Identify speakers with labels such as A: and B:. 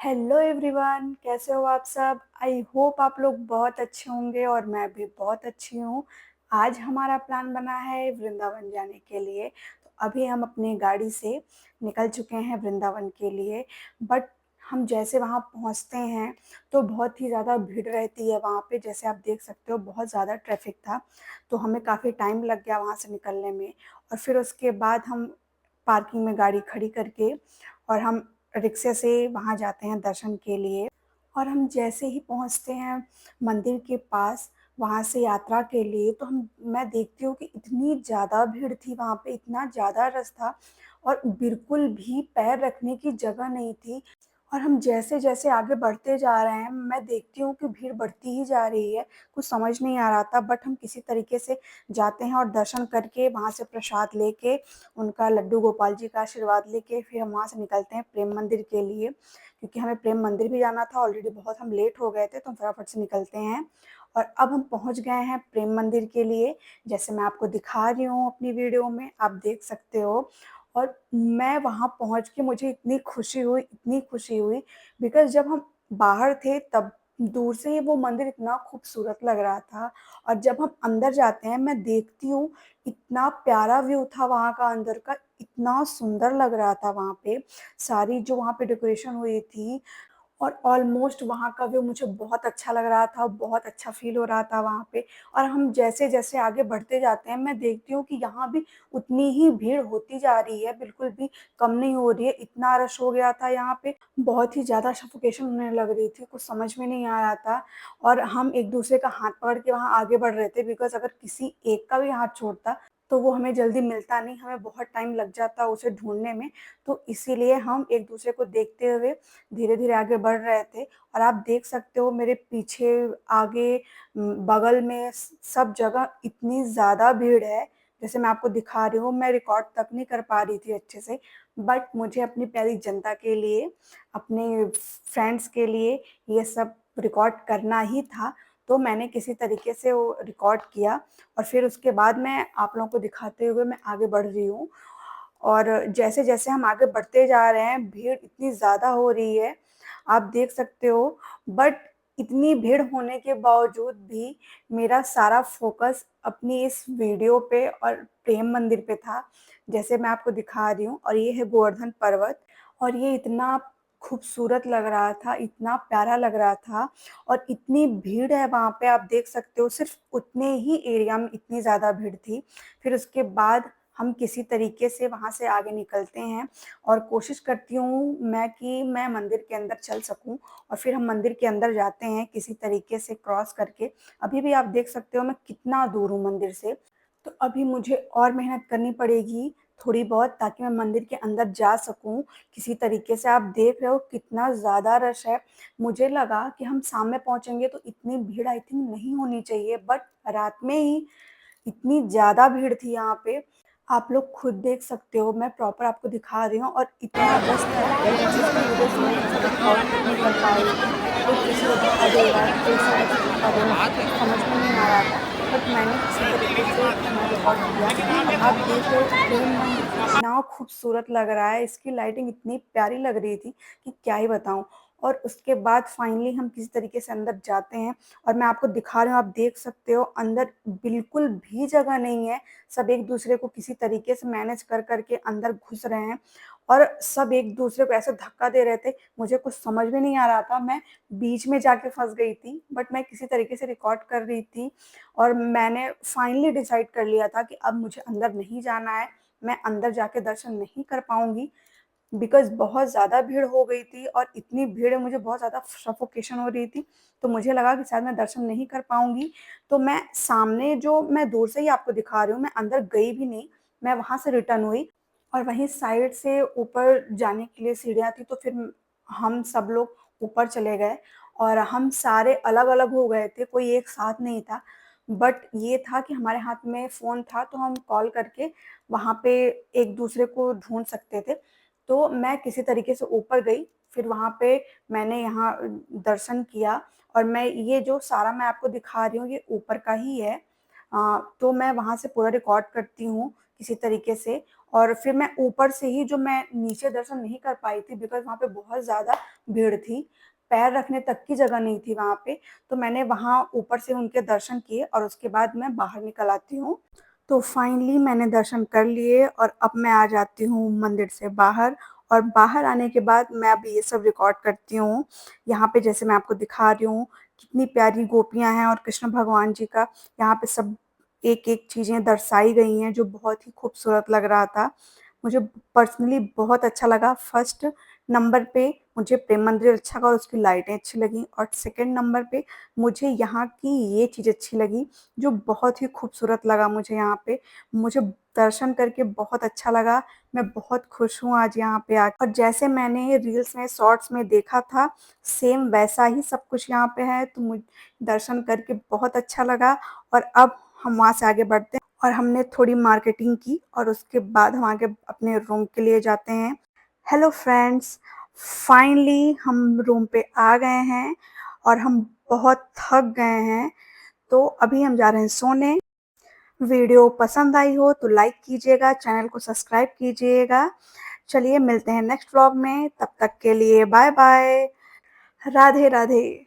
A: Hello everyone, कैसे हो आप सब। आई होप आप लोग बहुत अच्छे होंगे और मैं भी बहुत अच्छी हूँ। आज हमारा प्लान बना है वृंदावन जाने के लिए। तो अभी हम अपनी गाड़ी से निकल चुके हैं वृंदावन के लिए। बट हम जैसे वहाँ पहुँचते हैं तो बहुत ही ज़्यादा भीड़ रहती है वहाँ पे। जैसे आप देख सकते हो बहुत ज़्यादा ट्रैफिक था, तो हमें काफ़ी टाइम लग गया वहाँ से निकलने में। और फिर उसके बाद हम पार्किंग में गाड़ी खड़ी करके और हम रिक्शे से वहाँ जाते हैं दर्शन के लिए। और हम जैसे ही पहुँचते हैं मंदिर के पास वहाँ से यात्रा के लिए, तो हम मैं देखती हूँ कि इतनी ज़्यादा भीड़ थी वहाँ पे, इतना ज़्यादा रश था और बिल्कुल भी पैर रखने की जगह नहीं थी। और हम जैसे-जैसे आगे बढ़ते जा रहे हैं, मैं देखती हूँ कि भीड़ बढ़ती ही जा रही है। कुछ समझ नहीं आ रहा था, बट हम किसी तरीके से जाते हैं और दर्शन करके वहाँ से प्रसाद लेके, उनका लड्डू गोपाल जी का आशीर्वाद लेके फिर हम वहाँ से निकलते हैं प्रेम मंदिर के लिए। क्योंकि हमें प्रेम मंदिर भी जाना था, ऑलरेडी बहुत हम लेट हो गए थे, तो हम फटाफट से निकलते हैं। और अब हम पहुँच गए हैं प्रेम मंदिर के लिए। जैसे मैं आपको दिखा रही हूँ अपनी वीडियो में, आप देख सकते हो। और मैं वहाँ पहुँच के मुझे इतनी खुशी हुई बिकॉज़ जब हम बाहर थे तब दूर से ही वो मंदिर इतना खूबसूरत लग रहा था। और जब हम अंदर जाते हैं मैं देखती हूँ, इतना प्यारा व्यू था वहाँ का अंदर का, इतना सुंदर लग रहा था वहाँ पे। सारी जो वहाँ पे डेकोरेशन हुई थी और ऑलमोस्ट वहाँ का व्यू मुझे बहुत अच्छा लग रहा था, बहुत अच्छा फ़ील हो रहा था वहाँ पे। और हम जैसे-जैसे आगे बढ़ते जाते हैं, मैं देखती हूँ कि यहाँ भी उतनी ही भीड़ होती जा रही है, बिल्कुल भी कम नहीं हो रही है। इतना रश हो गया था यहाँ पे, बहुत ही ज़्यादा सफोकेशन होने लग रही थी, कुछ समझ में नहीं आ रहा था। और हम एक-दूसरे का हाथ पकड़ के वहाँ आगे बढ़ रहे थे बिकॉज़ अगर किसी एक का भी हाथ छूटता, तो वो हमें जल्दी मिलता नहीं, हमें बहुत टाइम लग जाता उसे ढूँढने में। तो इसीलिए हम एक-दूसरे को देखते हुए धीरे-धीरे आगे बढ़ रहे थे। और आप देख सकते हो मेरे पीछे, आगे, बगल में सब जगह इतनी ज़्यादा भीड़ है। जैसे मैं आपको दिखा रही हूँ, मैं रिकॉर्ड तक नहीं कर पा रही थी अच्छे से, बट मुझे अपनी प्यारी जनता के लिए, अपने फ्रेंड्स के लिए ये सब रिकॉर्ड करना ही था। तो मैंने किसी तरीके से वो रिकॉर्ड किया और फिर उसके बाद मैं आप लोगों को दिखाते हुए मैं आगे बढ़ रही हूँ। और जैसे-जैसे हम आगे बढ़ते जा रहे हैं, भीड़ इतनी ज़्यादा हो रही है, आप देख सकते हो। बट इतनी भीड़ होने के बावजूद भी मेरा सारा फ़ोकस अपनी इस वीडियो पे और प्रेम मंदिर पे था, जैसे मैं आपको दिखा रही हूँ। और ये है गोवर्धन पर्वत और ये इतना खूबसूरत लग रहा था, इतना प्यारा लग रहा था। और इतनी भीड़ है वहाँ पे, आप देख सकते हो, सिर्फ़ उतने ही एरिया में इतनी ज़्यादा भीड़ थी। फिर उसके बाद हम किसी तरीके से वहाँ से आगे निकलते हैं और कोशिश करती हूँ मैं कि मैं मंदिर के अंदर चल सकूँ। और फिर हम मंदिर के अंदर जाते हैं किसी तरीके से क्रॉस करके। अभी भी आप देख सकते हो मैं कितना दूर हूँ मंदिर से। तो अभी मुझे और मेहनत करनी पड़ेगी थोड़ी बहुत, ताकि मैं मंदिर के अंदर जा सकूँ किसी तरीके से। आप देख रहे हो कितना ज़्यादा रश है। मुझे लगा कि हम शाम में पहुँचेंगे तो इतनी भीड़ आई थिंक नहीं होनी चाहिए, बट रात में ही इतनी ज़्यादा भीड़ थी यहाँ पे। आप लोग खुद देख सकते हो, मैं प्रॉपर आपको दिखा रही हूँ। और इतना रश था जिसकी वज़ह से मैं इसे रिकॉर्ड तक नहीं कर पा रही थी। कोई किसी को धक्का दे रहा है, कोई साइड से धक्का दे रहा है, कुछ समझ में नहीं आ रहा था। बट मैंने किसी तरीके से अपना रिकॉर्ड किया। और आप देख रहे हो प्रेम मंदिर कितना खूबसूरत लग रहा है, इसकी लाइटिंग इतनी प्यारी लग रही थी कि क्या ही बताऊँ। और उसके बाद फाइनली हम किसी तरीके से अंदर जाते हैं और मैं आपको दिखा रही हूँ, आप देख सकते हो अंदर बिल्कुल भी जगह नहीं है। सब एक-दूसरे को किसी तरीके से मैनेज कर के अंदर घुस रहे हैं और सब एक-दूसरे को ऐसे धक्का दे रहे थे, मुझे कुछ समझ में नहीं आ रहा था। मैं बीच में जाके फँस गई थी, बट मैं किसी तरीके से रिकॉर्ड कर रही थी और मैंने फाइनली डिसाइड कर लिया था कि अब मुझे अंदर नहीं जाना है, मैं अंदर जाके दर्शन नहीं कर पाऊँगी। बिकॉज़ बहुत ज़्यादा भीड़ हो गई थी और इतनी भीड़ है, मुझे बहुत ज़्यादा सफोकेशन हो रही थी। तो मुझे लगा कि शायद मैं दर्शन नहीं कर पाऊँगी। तो मैं सामने, जो मैं दूर से ही आपको दिखा रही हूँ, मैं अंदर गई भी नहीं, मैं वहाँ से रिटर्न हुई। और वहीं साइड से ऊपर जाने के लिए सीढ़ियाँ थी, तो फिर हम सब लोग ऊपर चले गए और हम सारे अलग-अलग हो गए थे, कोई एक साथ नहीं था। बट ये था कि हमारे हाथ में फ़ोन था, तो हम कॉल करके वहाँ पे एक-दूसरे को ढूँढ सकते थे। तो मैं किसी तरीके से ऊपर गई, फिर वहाँ पे मैंने यहाँ दर्शन किया। और मैं ये जो सारा मैं आपको दिखा रही हूँ, ये ऊपर का ही है। तो मैं वहाँ से पूरा रिकॉर्ड करती हूँ किसी तरीके से। और फिर मैं ऊपर से ही, जो मैं नीचे दर्शन नहीं कर पाई थी बिकॉज़ वहाँ पे बहुत ज़्यादा भीड़ थी, पैर रखने तक की जगह नहीं थी वहाँ पे, तो मैंने वहाँ ऊपर से उनके दर्शन किए और उसके बाद मैं बाहर निकल आती हूँ। तो फाइनली मैंने दर्शन कर लिए और अब मैं आ जाती हूँ मंदिर से बाहर, और बाहर आने के बाद मैं अब ये सब रिकॉर्ड करती हूँ। यहाँ पे जैसे मैं आपको दिखा रही हूँ, कितनी प्यारी गोपियाँ हैं और कृष्ण भगवान जी का यहाँ पे सब एक-एक चीज़ें दर्शाई गई हैं, जो बहुत ही खूबसूरत लग रहा था। मुझे पर्सनली बहुत अच्छा लगा। फर्स्ट नंबर पे मुझे प्रेम मंदिर अच्छा लगा और उसकी लाइटें अच्छी लगीं, और सेकंड नंबर पे मुझे यहाँ की ये चीज़ अच्छी लगी, जो बहुत ही खूबसूरत लगा मुझे यहाँ पे। मुझे दर्शन करके बहुत अच्छा लगा। मैं बहुत खुश हूँ आज यहाँ पे आकर, और जैसे मैंने रील्स में, शॉर्ट्स में देखा था, सेम वैसा ही सब कुछ यहाँ पे है। तो मुझे दर्शन करके बहुत अच्छा लगा, और अब हम वहाँ से आगे बढ़ते हैं और हमने थोड़ी मार्केटिंग की और उसके बाद हम आगे अपने रूम के लिए जाते हैं। हेलो फ्रेंड्स, फाइनली हम रूम पे आ गए हैं और हम बहुत थक गए हैं, तो अभी हम जा रहे हैं सोने। वीडियो पसंद आई हो तो लाइक कीजिएगा, चैनल को सब्सक्राइब कीजिएगा। चलिए मिलते हैं नेक्स्ट व्लॉग में, तब तक के लिए बाय बाय। राधे राधे।